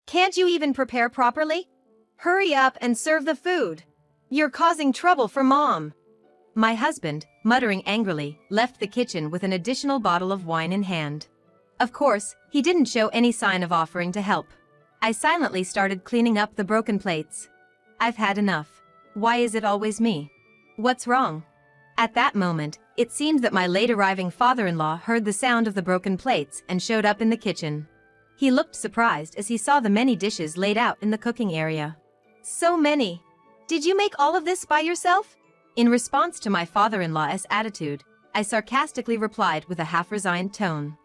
Can't you even prepare properly? Hurry up and serve the food. You're causing trouble for Mom. My husband, muttering angrily, left the kitchen with an additional bottle of wine in hand. Of course, he didn't show any sign of offering to help. I silently started cleaning up the broken plates. I've had enough. Why is it always me? What's wrong? At that moment, it seemed that my late-arriving father-in-law heard the sound of the broken plates and showed up in the kitchen. He looked surprised as he saw the many dishes laid out in the cooking area. So many. Did you make all of this by yourself? In response to my father-in-law's attitude, I sarcastically replied with a half-resigned tone.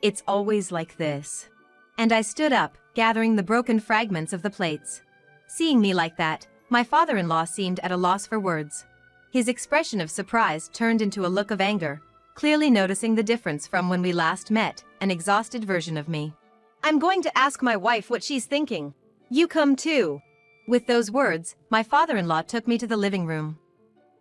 It's always like this. And I stood up, gathering the broken fragments of the plates. Seeing me like that, my father-in-law seemed at a loss for words. His expression of surprise turned into a look of anger, clearly noticing the difference from when we last met, an exhausted version of me. I'm going to ask my wife what she's thinking. You come too. With those words, my father-in-law took me to the living room.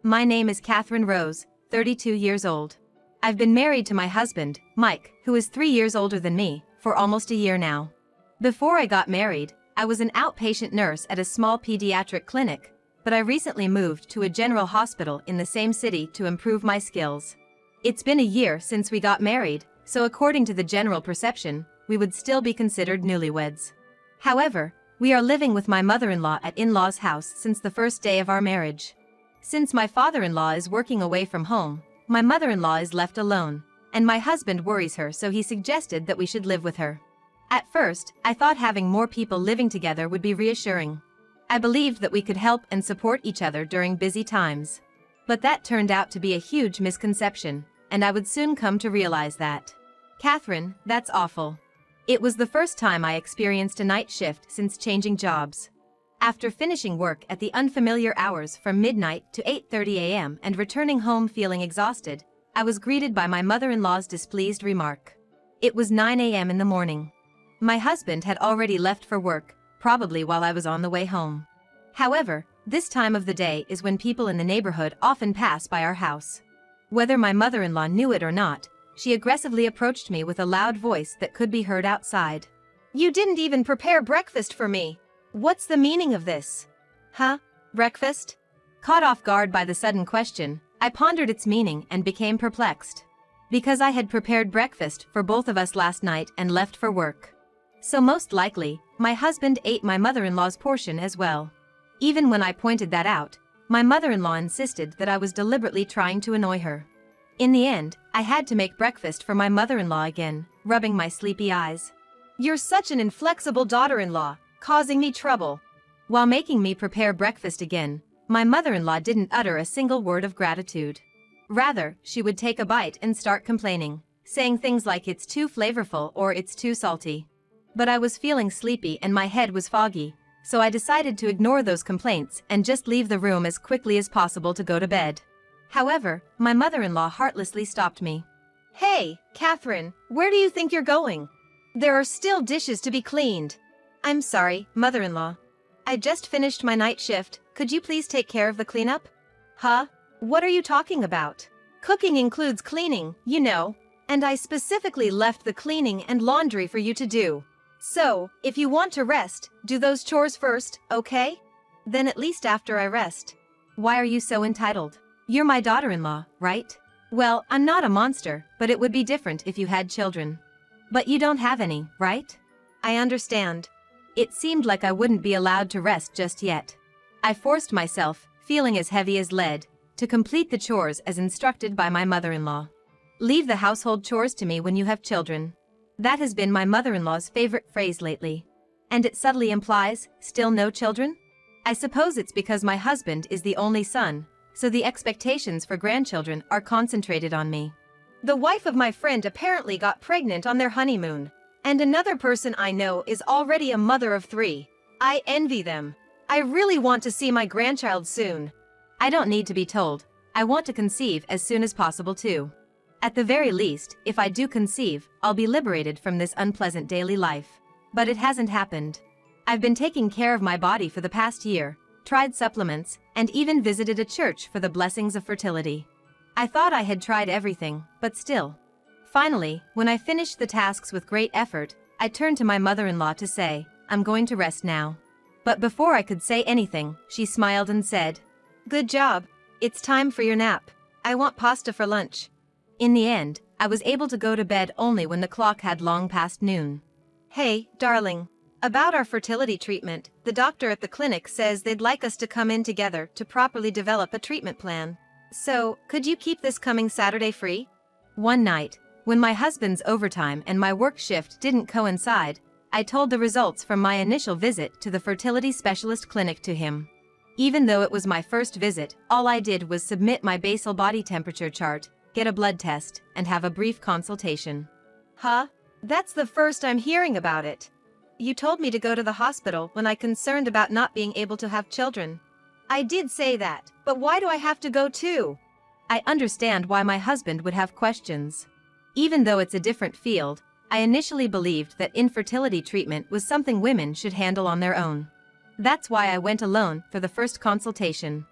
My name is Catherine Rose, 32 years old. I've been married to my husband, Mike, who is 3 years older than me, for almost a year now. Before I got married, I was an outpatient nurse at a small pediatric clinic, but I recently moved to a general hospital in the same city to improve my skills. It's been a year since we got married, so according to the general perception, we would still be considered newlyweds. However, we are living with my mother-in-law at in-law's house since the first day of our marriage. Since my father-in-law is working away from home, my mother-in-law is left alone, and my husband worries her, so he suggested that we should live with her. At first, I thought having more people living together would be reassuring. I believed that we could help and support each other during busy times. But that turned out to be a huge misconception, and I would soon come to realize that. Catherine, that's awful. It was the first time I experienced a night shift since changing jobs. After finishing work at the unfamiliar hours from midnight to 8:30 a.m. and returning home feeling exhausted, I was greeted by my mother-in-law's displeased remark. It was 9 a.m. in the morning. My husband had already left for work, probably while I was on the way home. However, this time of the day is when people in the neighborhood often pass by our house. Whether my mother-in-law knew it or not, she aggressively approached me with a loud voice that could be heard outside. You didn't even prepare breakfast for me. What's the meaning of this? Huh? Breakfast? Caught off guard by the sudden question, I pondered its meaning and became perplexed. Because I had prepared breakfast for both of us last night and left for work. So most likely, my husband ate my mother-in-law's portion as well. Even when I pointed that out, my mother-in-law insisted that I was deliberately trying to annoy her. In the end, I had to make breakfast for my mother-in-law again, rubbing my sleepy eyes. You're such an inflexible daughter-in-law, causing me trouble. While making me prepare breakfast again, my mother-in-law didn't utter a single word of gratitude. Rather, she would take a bite and start complaining, saying things like it's too flavorful or it's too salty. But I was feeling sleepy and my head was foggy, so I decided to ignore those complaints and just leave the room as quickly as possible to go to bed. However, my mother-in-law heartlessly stopped me. Hey, Catherine, where do you think you're going? There are still dishes to be cleaned. I'm sorry, mother-in-law. I just finished my night shift, could you please take care of the cleanup? Huh? What are you talking about? Cooking includes cleaning, you know, and I specifically left the cleaning and laundry for you to do. So, if you want to rest, do those chores first, okay? Then at least after I rest. Why are you so entitled? You're my daughter-in-law, right? Well, I'm not a monster, but it would be different if you had children. But you don't have any, right? I understand. It seemed like I wouldn't be allowed to rest just yet. I forced myself, feeling as heavy as lead, to complete the chores as instructed by my mother-in-law. Leave the household chores to me when you have children. That has been my mother-in-law's favorite phrase lately. And it subtly implies, still no children? I suppose it's because my husband is the only son, so the expectations for grandchildren are concentrated on me. The wife of my friend apparently got pregnant on their honeymoon. And another person I know is already a mother of 3. I envy them. I really want to see my grandchild soon. I don't need to be told. I want to conceive as soon as possible too. At the very least, if I do conceive, I'll be liberated from this unpleasant daily life. But it hasn't happened. I've been taking care of my body for the past year, tried supplements, and even visited a church for the blessings of fertility. I thought I had tried everything, but still. Finally, when I finished the tasks with great effort, I turned to my mother-in-law to say, I'm going to rest now. But before I could say anything, she smiled and said, Good job. It's time for your nap. I want pasta for lunch. In the end, I was able to go to bed only when the clock had long passed noon. Hey, darling. About our fertility treatment, the doctor at the clinic says they'd like us to come in together to properly develop a treatment plan. So, could you keep this coming Saturday free? One night, when my husband's overtime and my work shift didn't coincide, I told the results from my initial visit to the fertility specialist clinic to him. Even though it was my first visit, all I did was submit my basal body temperature chart, get a blood test, and have a brief consultation. Huh? That's the first I'm hearing about it. You told me to go to the hospital when I'm concerned about not being able to have children. I did say that, but why do I have to go too? I understand why my husband would have questions. Even though it's a different field, I initially believed that infertility treatment was something women should handle on their own. That's why I went alone for the first consultation.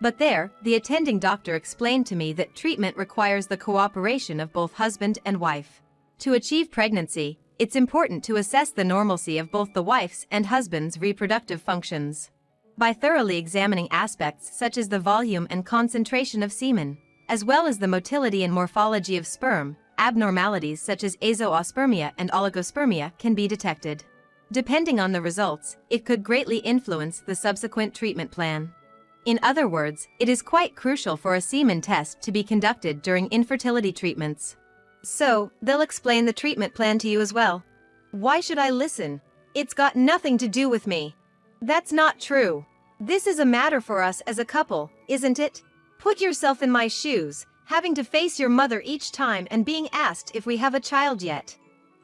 But there, the attending doctor explained to me that treatment requires the cooperation of both husband and wife. To achieve pregnancy, it's important to assess the normalcy of both the wife's and husband's reproductive functions. By thoroughly examining aspects such as the volume and concentration of semen, as well as the motility and morphology of sperm, abnormalities such as azoospermia and oligospermia can be detected. Depending on the results, it could greatly influence the subsequent treatment plan. In other words, it is quite crucial for a semen test to be conducted during infertility treatments. So, they'll explain the treatment plan to you as well. Why should I listen? It's got nothing to do with me. That's not true. This is a matter for us as a couple, isn't it? Put yourself in my shoes, having to face your mother each time and being asked if we have a child yet.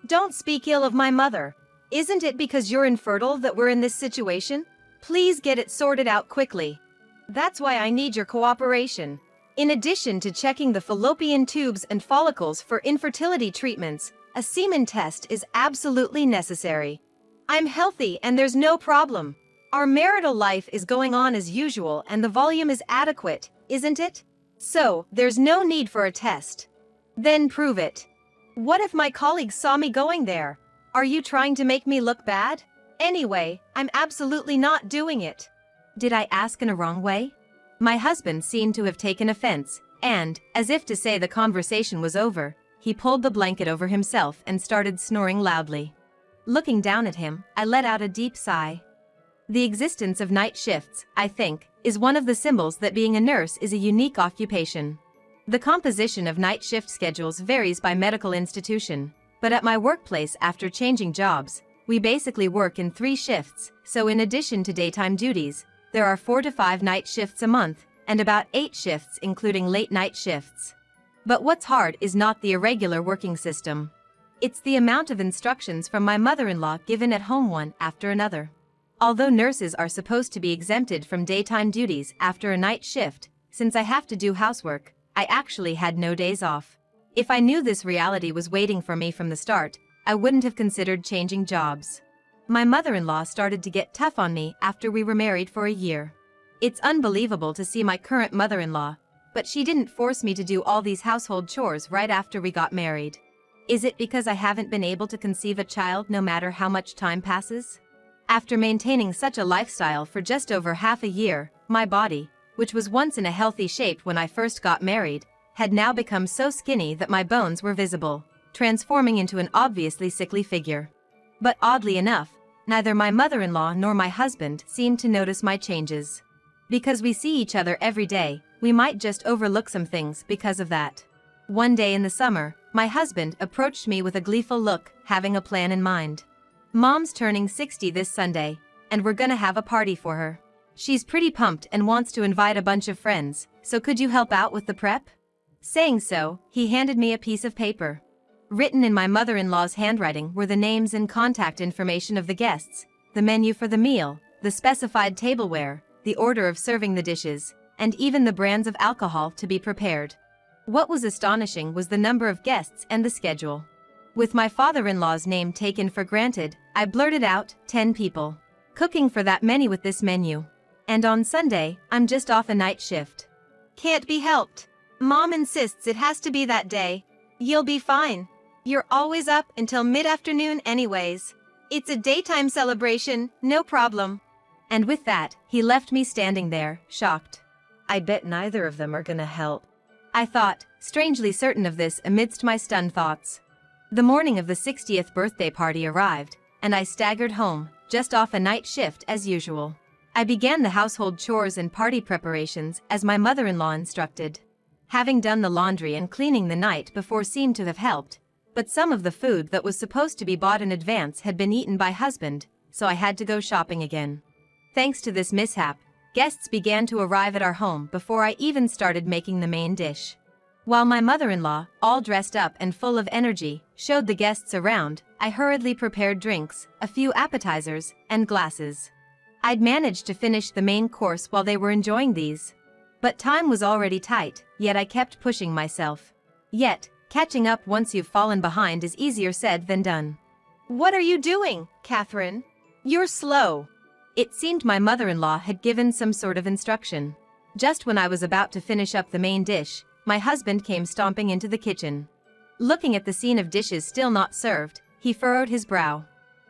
Don't speak ill of my mother. Isn't it because you're infertile that we're in this situation? Please get it sorted out quickly. That's why I need your cooperation. In addition to checking the fallopian tubes and follicles for infertility treatments, a semen test is absolutely necessary. I'm healthy and there's no problem. Our marital life is going on as usual and the volume is adequate, isn't it? So, there's no need for a test. Then prove it. What if my colleagues saw me going there? Are you trying to make me look bad? Anyway, I'm absolutely not doing it. Did I ask in a wrong way? My husband seemed to have taken offense, and, as if to say the conversation was over, he pulled the blanket over himself and started snoring loudly. Looking down at him, I let out a deep sigh. The existence of night shifts, I think, is one of the symbols that being a nurse is a unique occupation. The composition of night shift schedules varies by medical institution, but at my workplace after changing jobs, we basically work in 3 shifts, so in addition to daytime duties, there are 4 to 5 night shifts a month, and about 8 shifts including late night shifts. But what's hard is not the irregular working system. It's the amount of instructions from my mother-in-law given at home one after another. Although nurses are supposed to be exempted from daytime duties after a night shift, since I have to do housework, I actually had no days off. If I knew this reality was waiting for me from the start, I wouldn't have considered changing jobs. My mother-in-law started to get tough on me after we were married for a year. It's unbelievable to see my current mother-in-law, but she didn't force me to do all these household chores right after we got married. Is it because I haven't been able to conceive a child no matter how much time passes? After maintaining such a lifestyle for just over half a year, my body, which was once in a healthy shape when I first got married, had now become so skinny that my bones were visible, transforming into an obviously sickly figure. But oddly enough, neither my mother-in-law nor my husband seemed to notice my changes. Because we see each other every day, we might just overlook some things because of that. One day in the summer, my husband approached me with a gleeful look, having a plan in mind. Mom's turning 60 this Sunday, and we're gonna have a party for her. She's pretty pumped and wants to invite a bunch of friends, so could you help out with the prep? Saying so, he handed me a piece of paper. Written in my mother-in-law's handwriting were the names and contact information of the guests, the menu for the meal, the specified tableware, the order of serving the dishes, and even the brands of alcohol to be prepared. What was astonishing was the number of guests and the schedule. With my father-in-law's name taken for granted, I blurted out, 10 people. Cooking for that many with this menu. And on Sunday, I'm just off a night shift. Can't be helped. Mom insists it has to be that day. You'll be fine. You're always up until mid-afternoon anyways. It's a daytime celebration, no problem. And with that, he left me standing there, shocked. I bet neither of them are gonna help. I thought, strangely certain of this amidst my stunned thoughts. The morning of the 60th birthday party arrived, and I staggered home, just off a night shift as usual. I began the household chores and party preparations as my mother-in-law instructed. Having done the laundry and cleaning the night before seemed to have helped, but some of the food that was supposed to be bought in advance had been eaten by husband, so I had to go shopping again. Thanks to this mishap, guests began to arrive at our home before I even started making the main dish. While my mother-in-law, all dressed up and full of energy, showed the guests around, I hurriedly prepared drinks, a few appetizers, and glasses. I'd managed to finish the main course while they were enjoying these. But time was already tight, yet I kept pushing myself. Yet, catching up once you've fallen behind is easier said than done. What are you doing, Catherine? You're slow. It seemed my mother-in-law had given some sort of instruction. Just when I was about to finish up the main dish, my husband came stomping into the kitchen. Looking at the scene of dishes still not served, he furrowed his brow.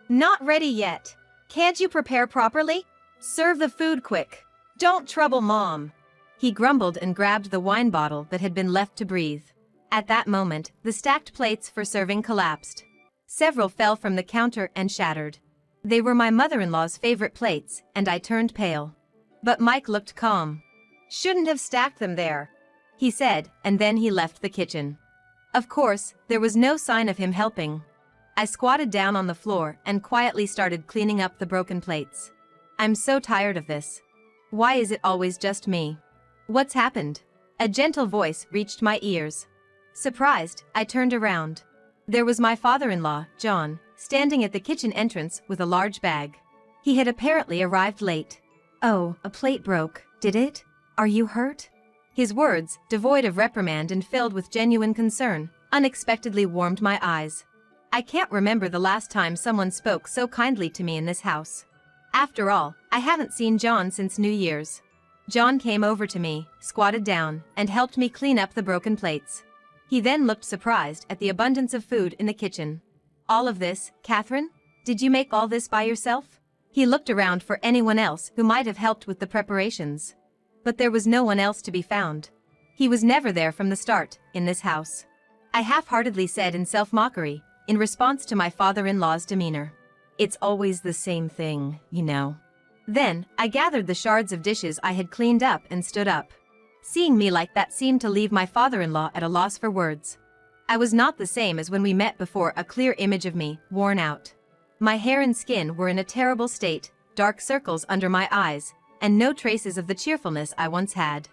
Not ready yet. Can't you prepare properly? Serve the food quick. Don't trouble Mom. He grumbled and grabbed the wine bottle that had been left to breathe. At that moment, the stacked plates for serving collapsed. Several fell from the counter and shattered. They were my mother-in-law's favorite plates, and I turned pale. But Mike looked calm. Shouldn't have stacked them there, he said, and then he left the kitchen. Of course, there was no sign of him helping. I squatted down on the floor and quietly started cleaning up the broken plates. I'm so tired of this. Why is it always just me? What's happened? A gentle voice reached my ears. Surprised, I turned around. There was my father-in-law, John, standing at the kitchen entrance with a large bag. He had apparently arrived late. Oh, a plate broke, did it? Are you hurt? His words, devoid of reprimand and filled with genuine concern, unexpectedly warmed my eyes. I can't remember the last time someone spoke so kindly to me in this house. After all, I haven't seen John since New Year's. John came over to me, squatted down, and helped me clean up the broken plates. He then looked surprised at the abundance of food in the kitchen. All of this, Catherine? Did you make all this by yourself? He looked around for anyone else who might have helped with the preparations. But there was no one else to be found. He was never there from the start, in this house. I half-heartedly said in self-mockery, in response to my father-in-law's demeanor. It's always the same thing, you know. Then, I gathered the shards of dishes I had cleaned up and stood up. Seeing me like that seemed to leave my father-in-law at a loss for words. I was not the same as when we met before, a clear image of me, worn out. My hair and skin were in a terrible state, dark circles under my eyes, and no traces of the cheerfulness I once had.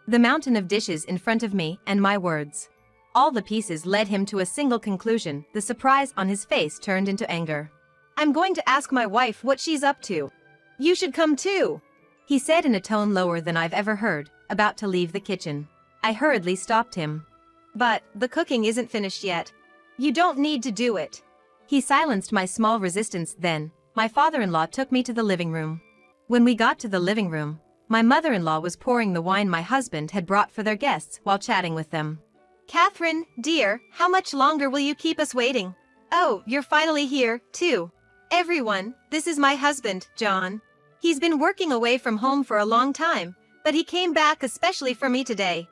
The mountain of dishes in front of me and my words. All the pieces led him to a single conclusion. The surprise on his face turned into anger. I'm going to ask my wife what she's up to. You should come too, he said in a tone lower than I've ever heard, about to leave the kitchen. I hurriedly stopped him. But the cooking isn't finished yet. You don't need to do it. He silenced my small resistance. Then, my father-in-law took me to the living room. When we got to the living room, my mother-in-law was pouring the wine my husband had brought for their guests while chatting with them. Catherine, dear, how much longer will you keep us waiting? Oh, you're finally here, too. Everyone, this is my husband, John. He's been working away from home for a long time, but he came back especially for me today.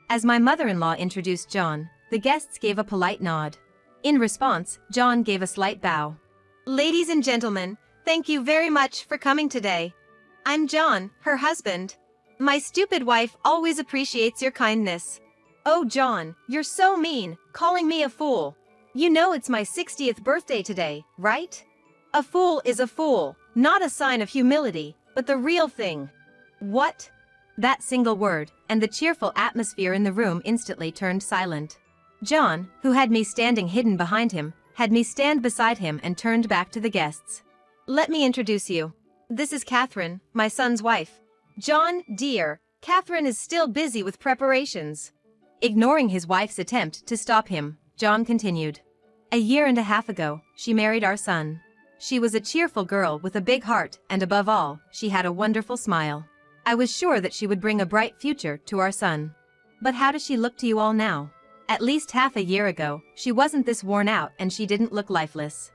As my mother-in-law introduced John, the guests gave a polite nod. In response, John gave a slight bow. Ladies and gentlemen, thank you very much for coming today. I'm John, her husband. My stupid wife always appreciates your kindness. Oh, John, you're so mean, calling me a fool. You know it's my 60th birthday today, right? A fool is a fool, not a sign of humility, but the real thing. What? That single word, and the cheerful atmosphere in the room instantly turned silent. John, who had me standing hidden behind him, had me stand beside him and turned back to the guests. Let me introduce you. This is Catherine, my son's wife. John, dear, Catherine is still busy with preparations. Ignoring his wife's attempt to stop him, John continued. A year and a half ago, she married our son. She was a cheerful girl with a big heart, and above all, she had a wonderful smile. I was sure that she would bring a bright future to our son. But how does she look to you all now? At least half a year ago, she wasn't this worn out and she didn't look lifeless.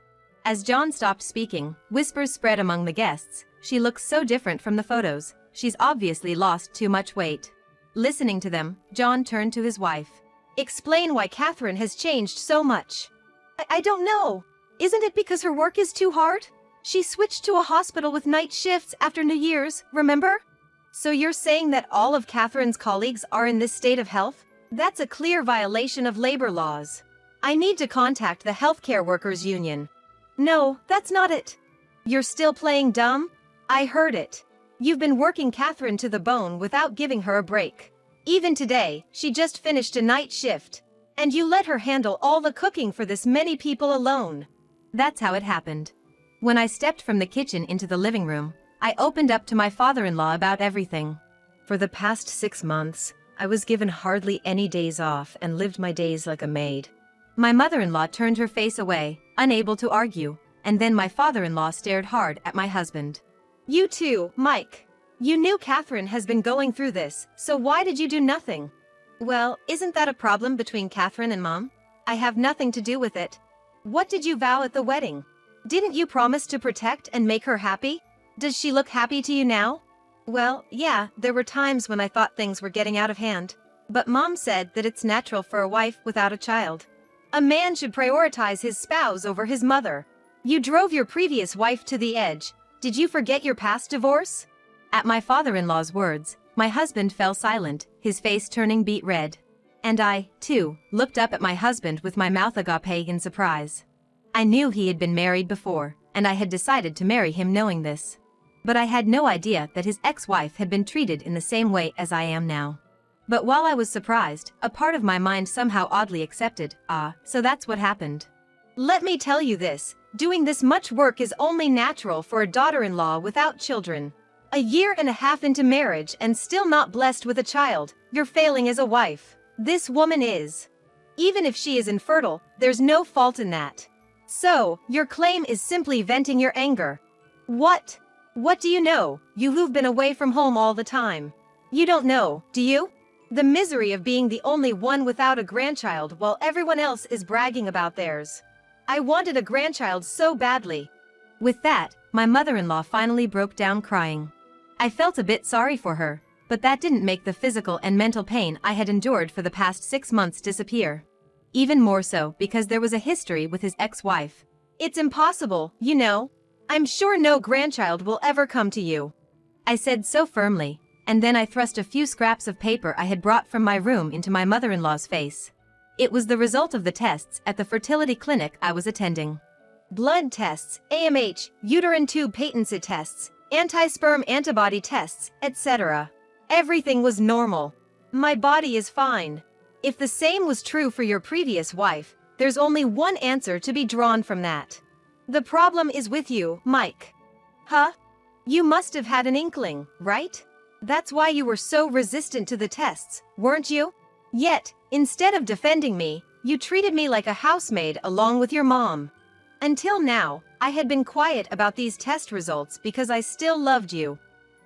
As John stopped speaking, whispers spread among the guests. She looks so different from the photos. She's obviously lost too much weight. Listening to them, John turned to his wife. Explain why Catherine has changed so much. I don't know. Isn't it because her work is too hard? She switched to a hospital with night shifts after New Year's, remember? So you're saying that all of Catherine's colleagues are in this state of health? That's a clear violation of labor laws. I need to contact the healthcare workers union. No, that's not it. You're still playing dumb? I heard it. You've been working Catherine to the bone without giving her a break. Even today, she just finished a night shift. And you let her handle all the cooking for this many people alone. That's how it happened. When I stepped from the kitchen into the living room, I opened up to my father-in-law about everything. For the past 6 months, I was given hardly any days off and lived my days like a maid. My mother-in-law turned her face away, unable to argue, and then my father-in-law stared hard at my husband. You too, Mike. You knew Catherine has been going through this, so why did you do nothing? Well, isn't that a problem between Catherine and Mom? I have nothing to do with it. What did you vow at the wedding? Didn't you promise to protect and make her happy? Does she look happy to you now? Well, yeah, there were times when I thought things were getting out of hand. But Mom said that it's natural for a wife without a child. A man should prioritize his spouse over his mother. You drove your previous wife to the edge. Did you forget your past divorce? At my father-in-law's words, my husband fell silent, his face turning beet red. And I, too, looked up at my husband with my mouth agape in surprise. I knew he had been married before, and I had decided to marry him knowing this. But I had no idea that his ex-wife had been treated in the same way as I am now. But while I was surprised, a part of my mind somehow oddly accepted, so that's what happened. Let me tell you this, doing this much work is only natural for a daughter-in-law without children. A year and a half into marriage and still not blessed with a child, you're failing as a wife. This woman is. Even if she is infertile, there's no fault in that. So, your claim is simply venting your anger. What? What do you know, you who've been away from home all the time? You don't know, do you? The misery of being the only one without a grandchild while everyone else is bragging about theirs. I wanted a grandchild so badly. With that, my mother-in-law finally broke down crying. I felt a bit sorry for her, but that didn't make the physical and mental pain I had endured for the past 6 months disappear. Even more so because there was a history with his ex-wife. It's impossible, you know. I'm sure no grandchild will ever come to you. I said so firmly, and then I thrust a few scraps of paper I had brought from my room into my mother-in-law's face. It was the result of the tests at the fertility clinic I was attending. Blood tests, AMH, uterine tube patency tests, anti-sperm antibody tests, etc. Everything was normal. My body is fine. If the same was true for your previous wife, there's only one answer to be drawn from that. The problem is with you, Mike. Huh? You must have had an inkling, right? That's why you were so resistant to the tests, weren't you? Yet, instead of defending me, you treated me like a housemaid along with your mom. Until now, I had been quiet about these test results because I still loved you.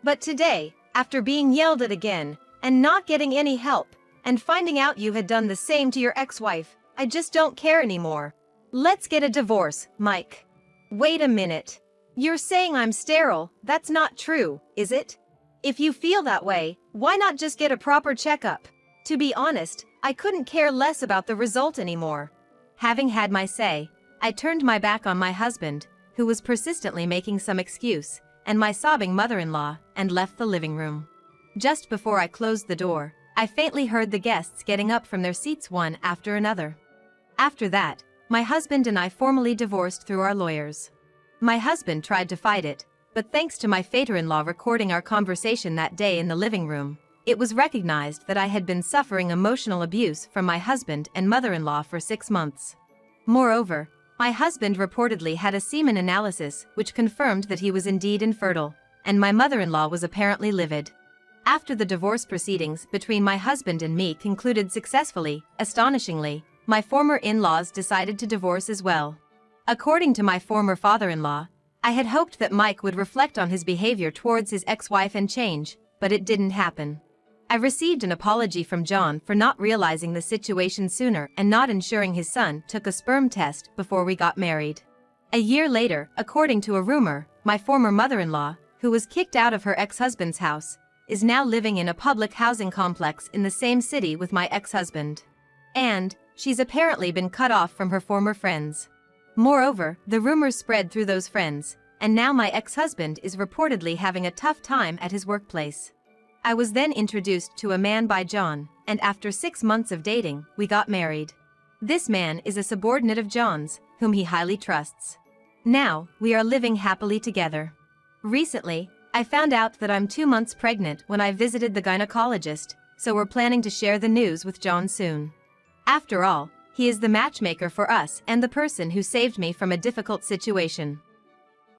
But today, after being yelled at again, and not getting any help, and finding out you had done the same to your ex-wife, I just don't care anymore. Let's get a divorce, Mike. Wait a minute. You're saying I'm sterile, that's not true, is it? If you feel that way, why not just get a proper checkup? To be honest, I couldn't care less about the result anymore. Having had my say, I turned my back on my husband, who was persistently making some excuse, and my sobbing mother-in-law, and left the living room. Just before I closed the door, I faintly heard the guests getting up from their seats one after another. After that, my husband and I formally divorced through our lawyers. My husband tried to fight it, but thanks to my father-in-law recording our conversation that day in the living room, it was recognized that I had been suffering emotional abuse from my husband and mother-in-law for 6 months. Moreover, my husband reportedly had a semen analysis which confirmed that he was indeed infertile, and my mother-in-law was apparently livid. After the divorce proceedings between my husband and me concluded successfully, astonishingly, my former in-laws decided to divorce as well. According to my former father-in-law, I had hoped that Mike would reflect on his behavior towards his ex-wife and change, but it didn't happen. I received an apology from John for not realizing the situation sooner and not ensuring his son took a sperm test before we got married. A year later, according to a rumor, my former mother-in-law, who was kicked out of her ex-husband's house, is now living in a public housing complex in the same city with my ex-husband. And she's apparently been cut off from her former friends. Moreover, the rumors spread through those friends, and now my ex-husband is reportedly having a tough time at his workplace. I was then introduced to a man by John, and after 6 months of dating, we got married. This man is a subordinate of John's, whom he highly trusts. Now, we are living happily together. Recently, I found out that I'm 2 months pregnant when I visited the gynecologist, so we're planning to share the news with John soon. After all, he is the matchmaker for us and the person who saved me from a difficult situation.